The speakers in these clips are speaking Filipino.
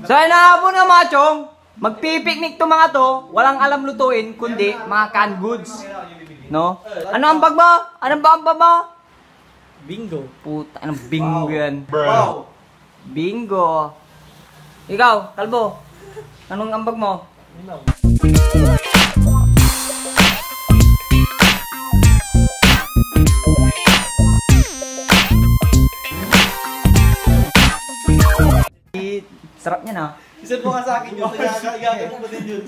So ay nahapon nga mga chong, magpipiknik to mga to, walang alam lutuin, kundi mga canned goods. No? Ano ang bag mo? Anong bag mo? Bingo. Puta, anong bingo yan? Wow. Bingo. Ikaw, Kalbo, anong ambag mo? Sarap niya na. Isip mo nga sa akin yun. Gagawin mo din yun.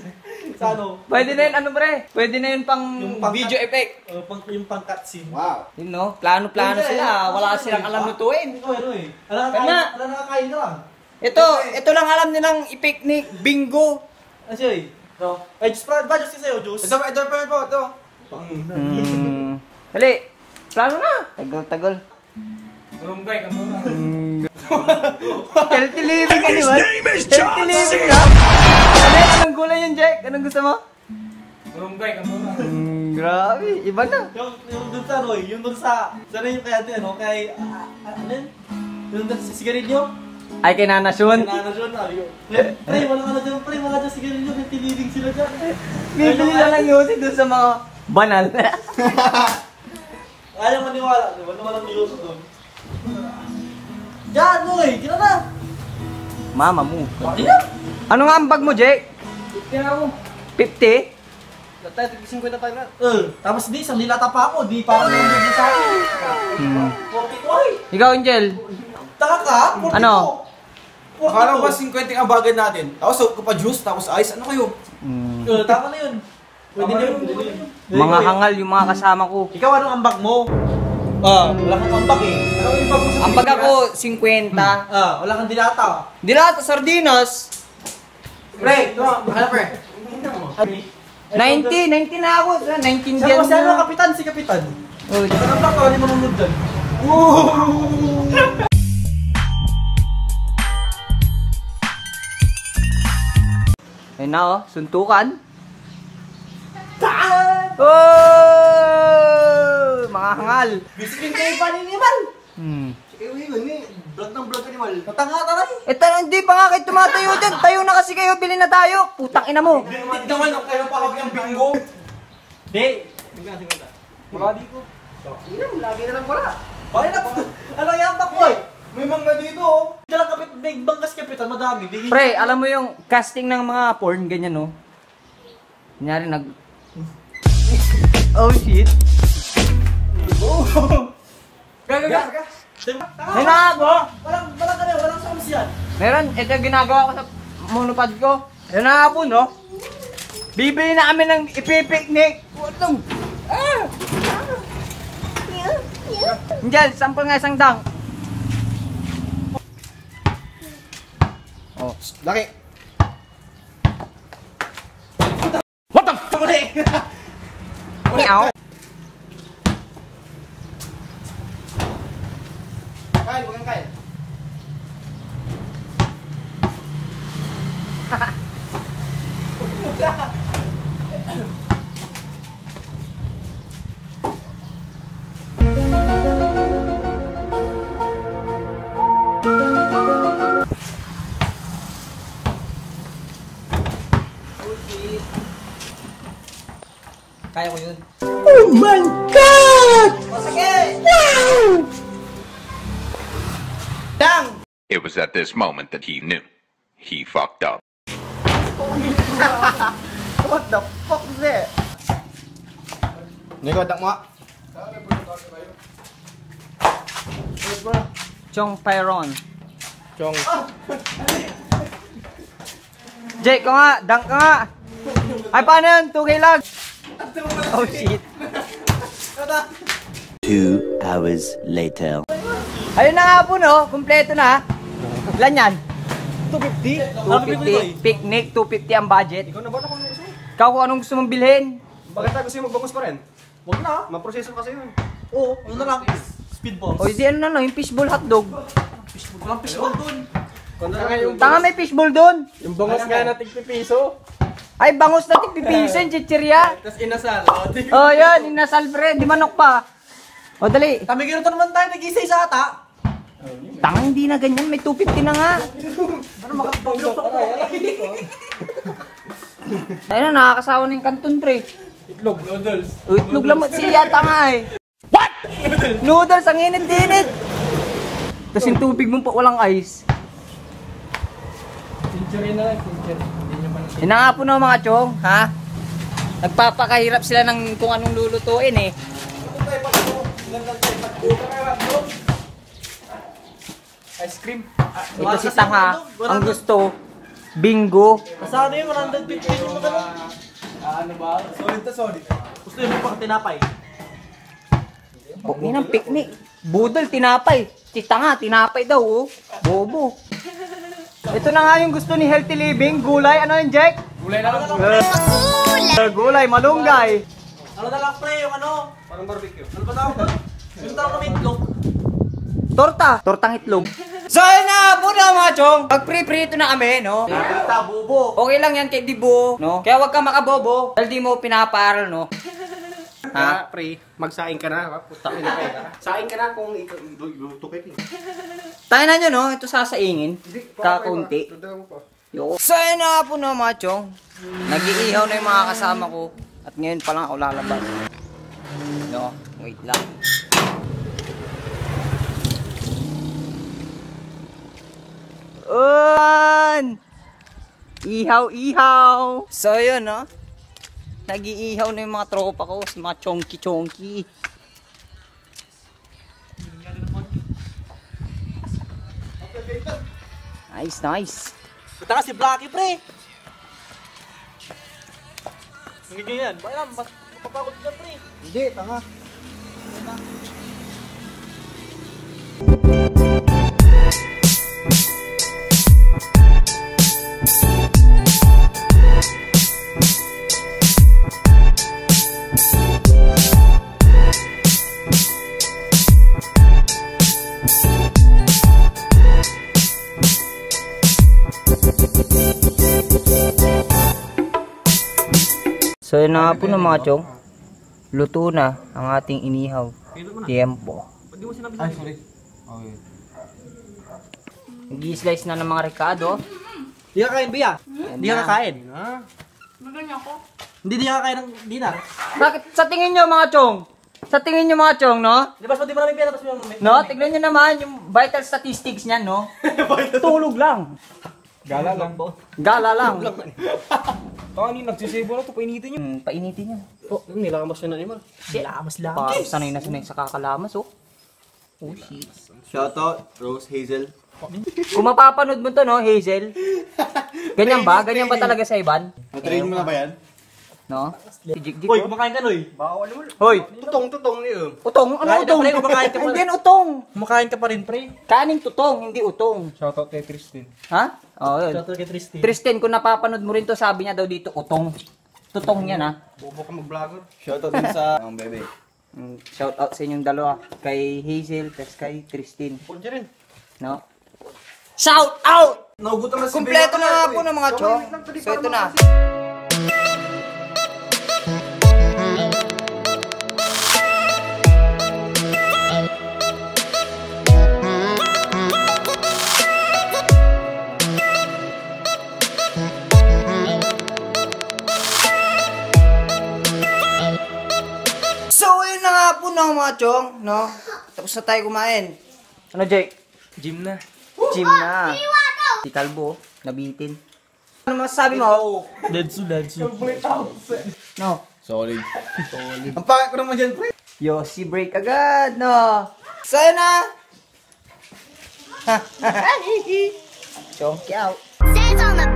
Sa ano? Pwede na yun, ano bre? Pwede na yun pang video effect. Yung pang cutscene. Wow. Yun no, plano-plano sila. Wala silang alam lutuin. Ikaw ano eh. Wala nakakain ka lang. Ito lang alam nilang i-picnic, bingo. Ano siya eh? Ay, just budget kasi sa'yo, Juice. Ito po, ito. Dali, plano na. Tagal. Rumbay ka muna. Healthy living ka naman. Healthy living na. Anong gulay yun, Jack? Anong gusto mo? Rumbay ka muna. Grabe, iba na. Yung dun sa ano eh, yung dun sa... Sana yung kay ate ano, kay... Ano yun? Yung dun sa sigarilyo? Ay, kay Nana Shun. Nana Shun, sabi ko. Pre, wala ka na dyan, pre, wala dyan sigarilyo, healthy living sila dyan. Bibili na lang yun doon sa mga banal. Ayaw maniwala, diba? Walang niluso doon. Diyan, boy! Kira na! Mama mo. Bakit na? Ano nga ang bag mo, Jake? Kaya ako. 50? Tayo, 55 na. Tapos di, isang nilata pa ako. Di pa ako nandun sa akin. 42. Ikaw, Angel. Taka ka? 42. Ano? Akala ko ba 50 ang bagay natin? Tapos ko pa juice, tapos ice. Ano kayo? Tama na yun. Pwede na yun. Mga hangal yung mga kasama ko. Ikaw, anong ambag mo? Wala kang ambag eh. Ano yung ambag mo sa Ang bag ako, 50. wala kang dilata. Dilata, sardinas. Pre, ito. Ano pre? 90 na ako. 19 Siya din ko, siya na. kapitan, si kapitan. Oh, Ang ambag ko, hindi manunod dyan. ayun na oh, suntukan. Oh! Mga hangal. Bisikin kayo pa ni Nimal. Sige, ni. Vlog ng vlog ka ni Mal. Matanga taray. Ito, hindi pa nga kayo tumatayo dyan. Tayo na kasi kayo, bilhin na tayo. Putang ina mo. Tignan naman kung kayo pa kami ang bingo. Di. Baka di ko. Lagi na lang wala. Bakit na? Ano yung ambag mo eh? May mangga dito oh. Diyan lang kapit, big banggas kapitan, madami. Bigay. Pre, alam mo yung casting ng mga porn, ganyan no? Kunyari oh shit. Gaga. May nakago. Walang sounds yan. Meron, ito yung ginagawa ko sa monopod ko. Yan na po, no? Bibili na kami ng ipipiknik. Watong. Angel, sample nga isang dang. Oh, laki. What the fuck? Meow. Kain, huwag kang kain. Kaya ko yun. Oh my God! Masakit! Wow! Dang! It was at this moment that he knew. He fucked up. What the fuck is that? Nico, dak mo. Chong Pyron. Chong. Jake, ko nga! Dang ka nga! Ay, paano yun? 2K lang! Oh shit! 2 hours later. Ayun na nga po no, kumpleto na. Ilan yan? 250? 250. Picnic, 250 ang budget. Ikaw na ba kung gusto mo? Ikaw kung anong gusto mong bilhin? Bakit tayo gusto mo magbangos pa rin? Huwag na. Maproseso kasi yun. Oo, ano na lang. Speedballs. O di ano na no, yung fishbowl hotdog. Walang fishball dun. Tanga may fishbowl doon. Yung bangos nga na tigpipiso. Ay, bangus na tigpipiso yung chichirya. Tapos inasal. Oh, yan, inasal pre, di manok pa. O, dali. Kami gano'n naman tayo, nag-isa-isa ata. Tanga, hindi na ganyan. May 250 na nga. Ayun na, nakakasawa na yung kanton, pre. Itlog, noodles. Itlog lang siya, tanga eh. What? Noodles, ang init-init. Tapos yung tubig mo pa walang ice. Century na lang, century. Yun na nga po no, mga chong, ha? Nagpapakahirap sila ng kung anong lulutuin eh. Ice cream. Ito si Tanga, ang gusto, bingo. Kasano yun, 150 yung magano. Ano ba? Solid to solid. Gusto yun pang tinapay. Huwag ng picnic. Budol, tinapay. Si Tanga, tinapay daw, oh. Bobo. Ito na nga yung gusto ni Healthy Living. Gulay, ano yun, Jack? Gulay na lang. Gulay, malunggay. Ano na lang pre, yung ano? Parang barbecue. Ano ba tawag doon? Yung tawag kami itlog. Torta. Tortang itlog. So, yun na po na mga chong. Pag-pre-prito na kami, no? Kita, bubo. Okay lang yan kay Dibo, no? Kaya wag ka makabobo. Dahil di mo pinapaaral, no? Ha? Pre, magsaing ka na. Putang ina kayo. Saing ka na kung tukit. Tayo na nyo, no? Ito sasaingin. Kakunti. Yo. So, yun na po na mga chong. Nag-iihaw na yung mga kasama ko. At ngayon pa lang ako lalabas. No? Wait lang. Ihaw, ihaw. So, yun, no? Nag-iihaw na yung mga tropa ko. Mga chonky-chonky. Nice, nice. Ito ka si Blacky pre. Hindi ganyan. Baka mas mapapagod ka pre. Hindi, tanga. So yun na nga po ng mga chong. Luto na ang ating inihaw. Tiempo. Ay, sorry. Okay. Nag-i-slice na ng mga rekado. Di ka kain, Bia? Di ka kakain. Hindi di ka kakain ng dinner. Bakit? Sa tingin nyo mga chong? Sa tingin nyo mga chong, no? Di ba di mo namin Bia tapos mo No? Tignan nyo naman yung vital statistics niyan, no? Tulog lang. Gala lang. Gala lang. Tanga ni nagsisebo na to, painitin niyo. Painitin nyo. Oh, nilakamas na animal. Nilakamas lang. Parang sanay na sanay sa kakalamas, oh. Oh, shit. Shoutout, Rose Hazel. Kung mapapanood mo to, no, Hazel? Ganyan ba? Ganyan ba talaga sa Iban? Natrain mo na ba yan? No? Si Jik Jik, Hoy, oh. kumakain ka, Noy. Bawal mo. Hoy! Tutong niyo. Utong? Ano Kain na, utong? pre, kumakain ka pa. Hindi yan utong. Kumakain ka pa rin, pre. Kaning tutong, hindi utong. Shoutout kay Tristin. Ha? Oo, yun. Shoutout kay Tristan. Tristan, kung napapanood mo rin to, sabi niya daw dito, utong. Tutong yan, ha? Bobo ka mag-vlogger. Shoutout din sa ang bebe. Shout out sa inyong dalawa. Kay Hazel, tapos kay Tristan. Huwag niya rin. No? Shout out! Nagugutom na si Kumpleto na nga po ng mga chong. So, ito na. So, yun na nga po ng mga chong, no? Tapos na tayo kumain. Ano, Jake? Gym na. Gym na. Si Kalbo, nabitin. Ano masasabi mo? Deadsu. No. Solid. Ang pangit ko naman dyan, pre. Yossi break agad, no? So, yun na. Chonky out. Dance on the